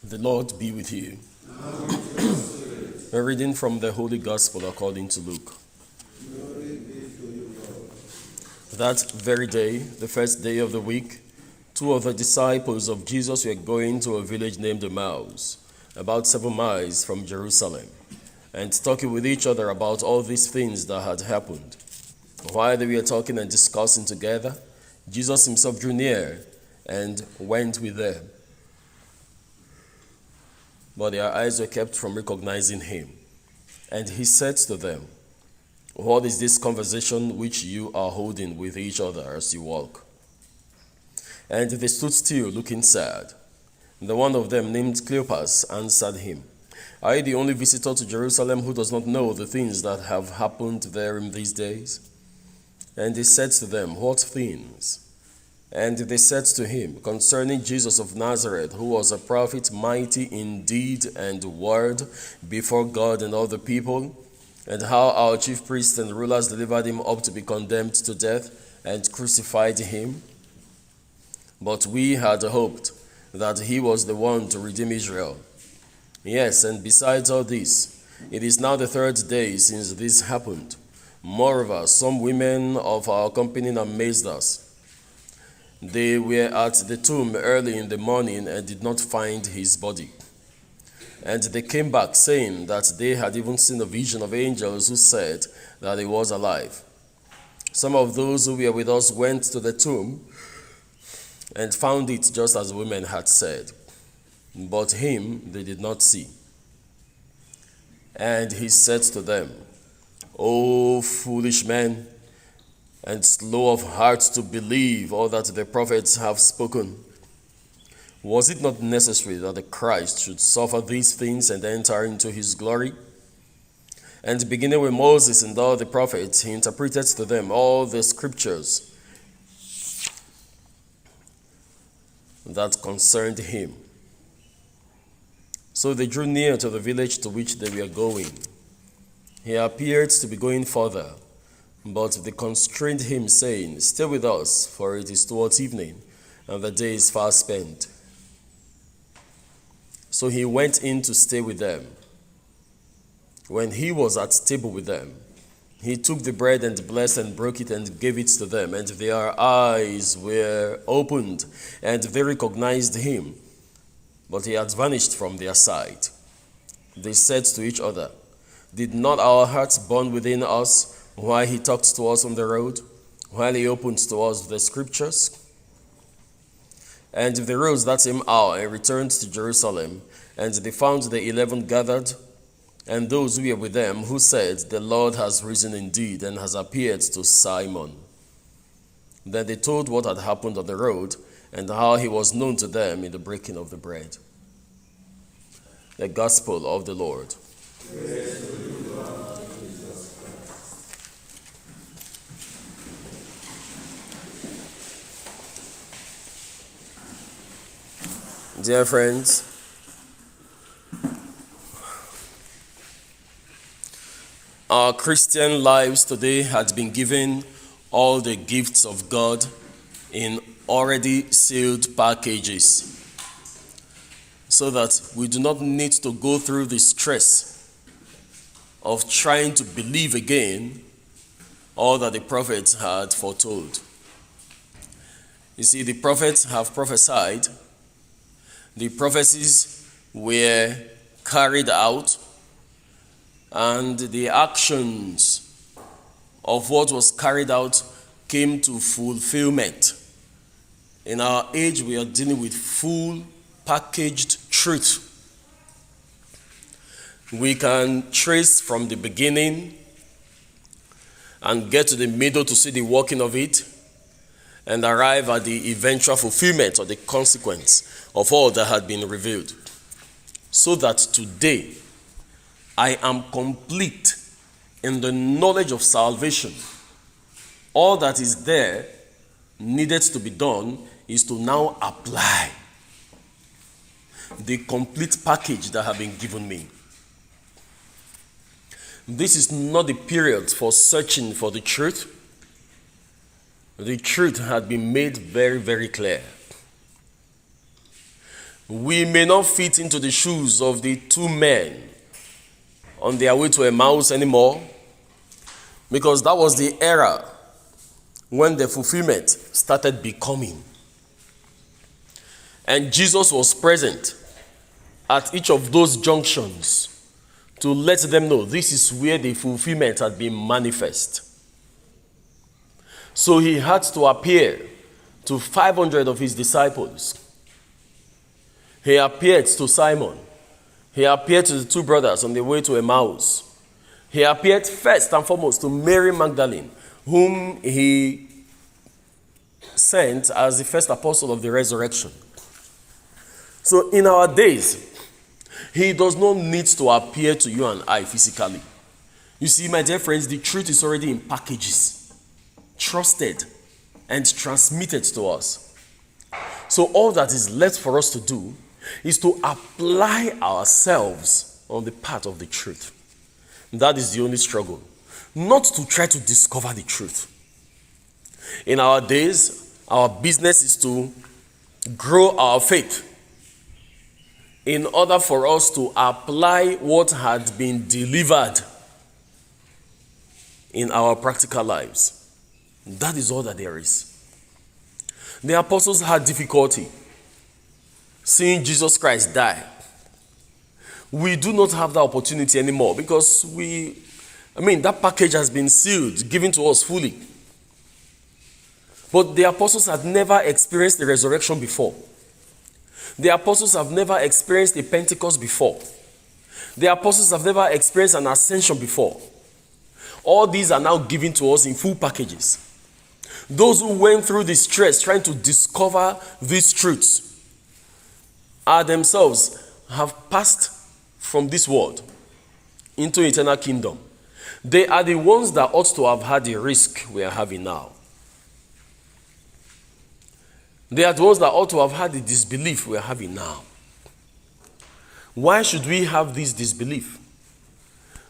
The Lord be with you. A reading from the Holy Gospel according to Luke. That very day, the first day of the week, two of the disciples of Jesus were going to a village named Emmaus, about 7 miles from Jerusalem, and talking with each other about all these things that had happened. While they were talking and discussing together, Jesus himself drew near and went with them. But their eyes were kept from recognizing him. And he said to them, "What is this conversation which you are holding with each other as you walk?" And they stood still, looking sad. The one of them, named Cleopas, answered him, "Are you the only visitor to Jerusalem who does not know the things that have happened there in these days?" And he said to them, "What things?" And they said to him, "Concerning Jesus of Nazareth, who was a prophet, mighty in deed and word before God and all the people, and how our chief priests and rulers delivered him up to be condemned to death and crucified him. But we had hoped that he was the one to redeem Israel. Yes, and besides all this, it is now the 3rd day since this happened. Moreover, some women of our company amazed us. They were at the tomb early in the morning and did not find his body. And they came back saying that they had even seen a vision of angels who said that he was alive. Some of those who were with us went to the tomb and found it just as the women had said, but him they did not see." And he said to them, "O foolish men, and slow of heart to believe all that the prophets have spoken. Was it not necessary that the Christ should suffer these things and enter into his glory?" And beginning with Moses and all the prophets, he interpreted to them all the scriptures that concerned him. So they drew near to the village to which they were going. He appeared to be going further, but they constrained him, saying, "Stay with us, for it is towards evening, and the day is far spent." So he went in to stay with them. When he was at table with them, he took the bread and blessed and broke it and gave it to them, and their eyes were opened, and they recognized him, but he had vanished from their sight. They said to each other, "Did not our hearts burn within us while he talked to us on the road, while he opened to us the scriptures?" And they rose that same hour and returned to Jerusalem, and they found the 11 gathered, and those who were with them, who said, "The Lord has risen indeed and has appeared to Simon." Then they told what had happened on the road, and how he was known to them in the breaking of the bread. The Gospel of the Lord. Praise to you, Lord Jesus Christ. Dear friends, our Christian lives today had been given all the gifts of God in already sealed packages, so that we do not need to go through the stress of trying to believe again all that the prophets had foretold. You see, the prophets have prophesied. The prophecies were carried out, and the actions of what was carried out came to fulfillment. In our age, we are dealing with full packaged truth. We can trace from the beginning and get to the middle to see the working of it, and arrive at the eventual fulfillment or the consequence of all that had been revealed. So that today, I am complete in the knowledge of salvation. All that is there needed to be done is to now apply the complete package that have been given me. This is not the period for searching for the truth. The truth had been made very, very clear. We may not fit into the shoes of the two men on their way to Emmaus anymore, because that was the era when the fulfillment started becoming. And Jesus was present at each of those junctions to let them know this is where the fulfillment had been manifest. So he had to appear to 500 of his disciples. He appeared to Simon. He appeared to the two brothers on the way to Emmaus. He appeared first and foremost to Mary Magdalene, whom he sent as the first apostle of the resurrection. So in our days, he does not need to appear to you and I physically. You see, my dear friends, the truth is already in packages, trusted and transmitted to us. So all that is left for us to do is to apply ourselves on the path of the truth. That is the only struggle. Not to try to discover the truth. In our days, our business is to grow our faith in order for us to apply what had been delivered in our practical lives. That is all that there is. The apostles had difficulty seeing Jesus Christ die. We do not have that opportunity anymore because that package has been sealed, given to us fully. But the apostles had never experienced the resurrection before. The apostles have never experienced a Pentecost before. The apostles have never experienced an ascension before. All these are now given to us in full packages. Those who went through the stress trying to discover these truths are themselves have passed from this world into eternal kingdom. They are the ones that ought to have had the risk we are having now. They are the ones that ought to have had the disbelief we are having now. Why should we have this disbelief?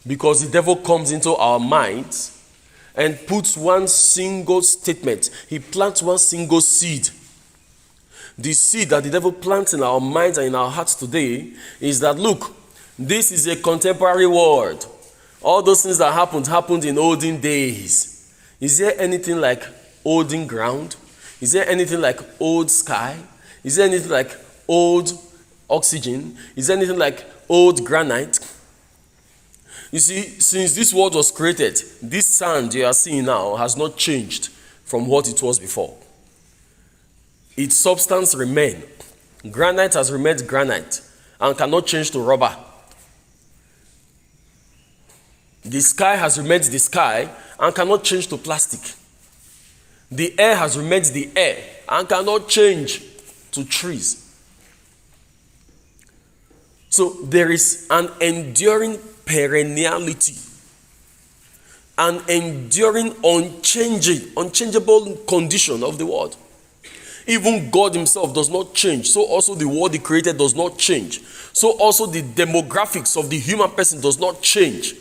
Because the devil comes into our minds and puts one single statement. He plants one single seed. The seed that the devil plants in our minds and in our hearts today is that, look, this is a contemporary world. All those things that happened in olden days. Is there anything like olden ground? Is there anything like old sky? Is there anything like old oxygen? Is there anything like old granite? You see, since this world was created, this sand you are seeing now has not changed from what it was before. Its substance remains. Granite has remained granite and cannot change to rubber. The sky has remained the sky and cannot change to plastic. The air has remained the air and cannot change to trees. So there is an enduring perenniality, an enduring unchangeable condition of the world. Even God himself does not change. So also the world he created does not change. So also the demographics of the human person does not change.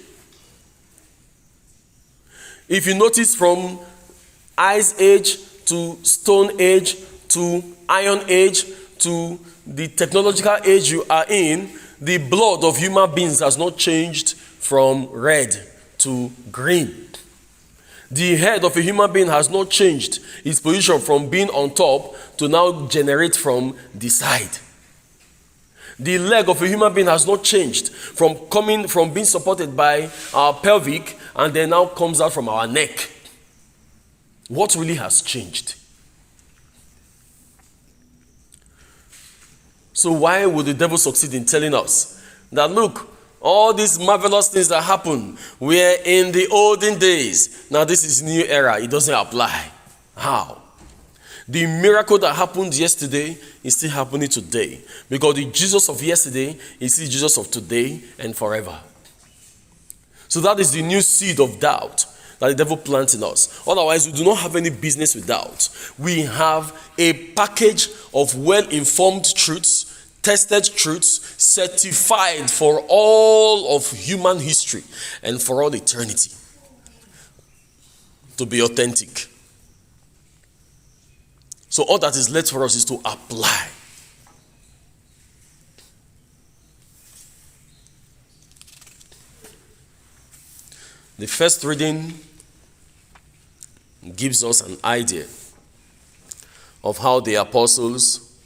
If you notice, from Ice Age to Stone Age to Iron Age to the technological age you are in, the blood of human beings has not changed from red to green. The head of a human being has not changed its position from being on top to now generate from the side. The leg of a human being has not changed from being supported by our pelvic and then now comes out from our neck. What really has changed? So why would the devil succeed in telling us that, look, all these marvelous things that happen were in the olden days. Now this is new era. It doesn't apply. How? The miracle that happened yesterday is still happening today. Because the Jesus of yesterday is the Jesus of today and forever. So that is the new seed of doubt that the devil plants in us. Otherwise, we do not have any business with doubt. We have a package of well-informed truths, tested truths, certified for all of human history and for all eternity to be authentic. So all that is left for us is to apply. The first reading gives us an idea of how the apostles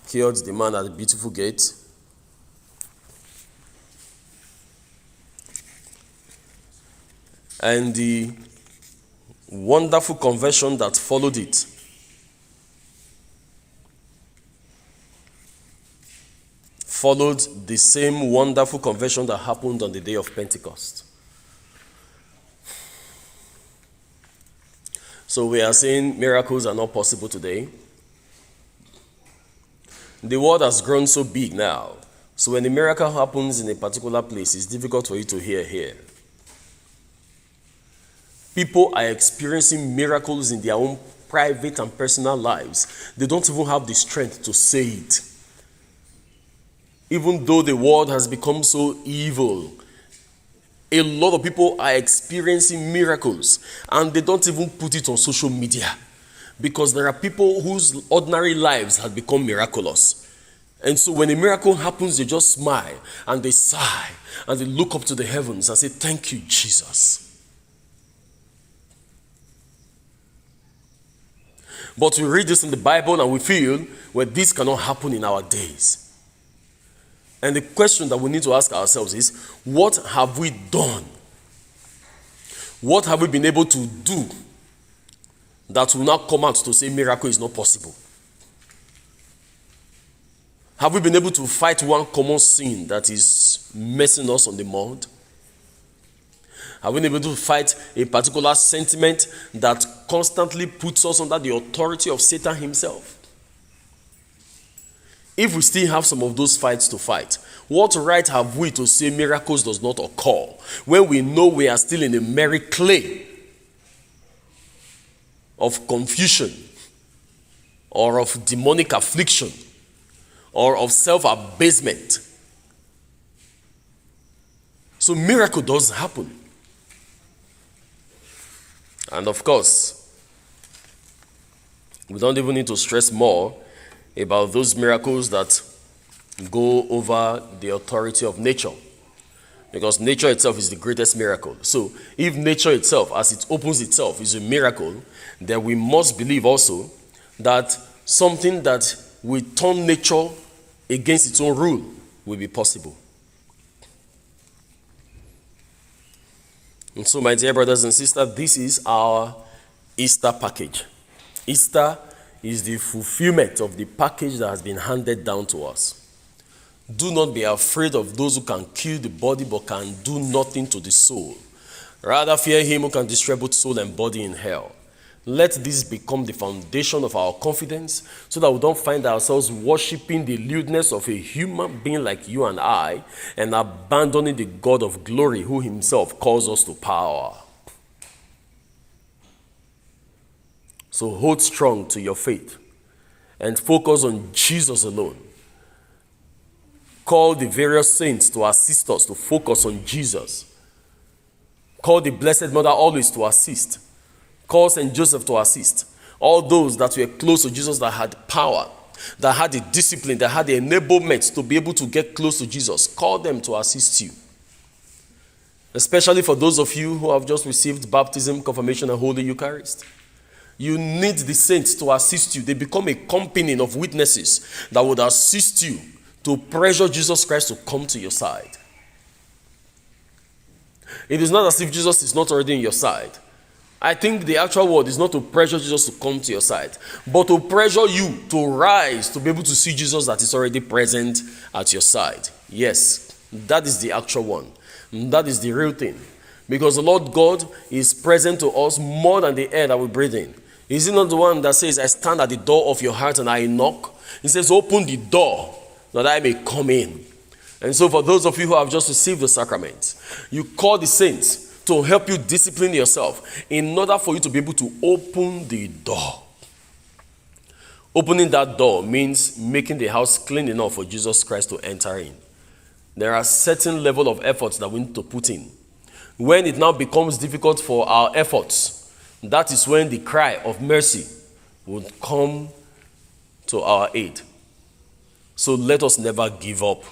cured the man at the beautiful gate. And the wonderful conversion that followed it. Followed the same wonderful conversion that happened on the day of Pentecost. So we are saying miracles are not possible today. The world has grown so big now. So when a miracle happens in a particular place, it's difficult for you to hear here. People are experiencing miracles in their own private and personal lives. They don't even have the strength to say it. Even though the world has become so evil, a lot of people are experiencing miracles and they don't even put it on social media because there are people whose ordinary lives have become miraculous. And so when a miracle happens, they just smile and they sigh and they look up to the heavens and say, "Thank you, Jesus." But we read this in the Bible and we feel, well, this cannot happen in our days. And the question that we need to ask ourselves is, what have we done? What have we been able to do that will not come out to say miracle is not possible? Have we been able to fight one common sin that is messing us on the mud? Have we been able to fight a particular sentiment that constantly puts us under the authority of Satan himself? If we still have some of those fights to fight, what right have we to say miracles does not occur when we know we are still in a merry clay of confusion or of demonic affliction or of self-abasement? So miracle does happen. And of course, we don't even need to stress more about those miracles that go over the authority of nature, because nature itself is the greatest miracle. So if nature itself, as it opens itself, is a miracle, then we must believe also that something that will turn nature against its own rule will be possible. And so, my dear brothers and sisters, this is our Easter package. Easter is the fulfillment of the package that has been handed down to us. Do not be afraid of those who can kill the body but can do nothing to the soul. Rather fear him who can destroy both soul and body in hell. Let this become the foundation of our confidence so that we don't find ourselves worshiping the lewdness of a human being like you and I and abandoning the God of glory who himself calls us to power. So hold strong to your faith and focus on Jesus alone. Call the various saints to assist us to focus on Jesus. Call the Blessed Mother always to assist. Call St. Joseph to assist. All those that were close to Jesus, that had power, that had the discipline, that had the enablement to be able to get close to Jesus, call them to assist you. Especially for those of you who have just received baptism, confirmation, and Holy Eucharist. You need the saints to assist you. They become a company of witnesses that would assist you to pressure Jesus Christ to come to your side. It is not as if Jesus is not already in your side. I think the actual word is not to pressure Jesus to come to your side, but to pressure you to rise to be able to see Jesus that is already present at your side. Yes, that is the actual one. That is the real thing. Because the Lord God is present to us more than the air that we breathe in. Is he not the one that says, "I stand at the door of your heart and I knock"? He says, "Open the door that I may come in." And so for those of you who have just received the sacrament, you call the saints to help you discipline yourself in order for you to be able to open the door. Opening that door means making the house clean enough for Jesus Christ to enter in. There are certain level of efforts that we need to put in. When it now becomes difficult for our efforts, that is when the cry of mercy would come to our aid. So let us never give up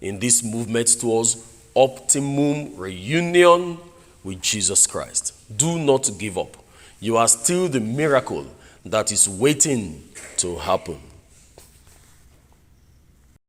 in this movement towards optimum reunion with Jesus Christ. Do not give up. You are still the miracle that is waiting to happen.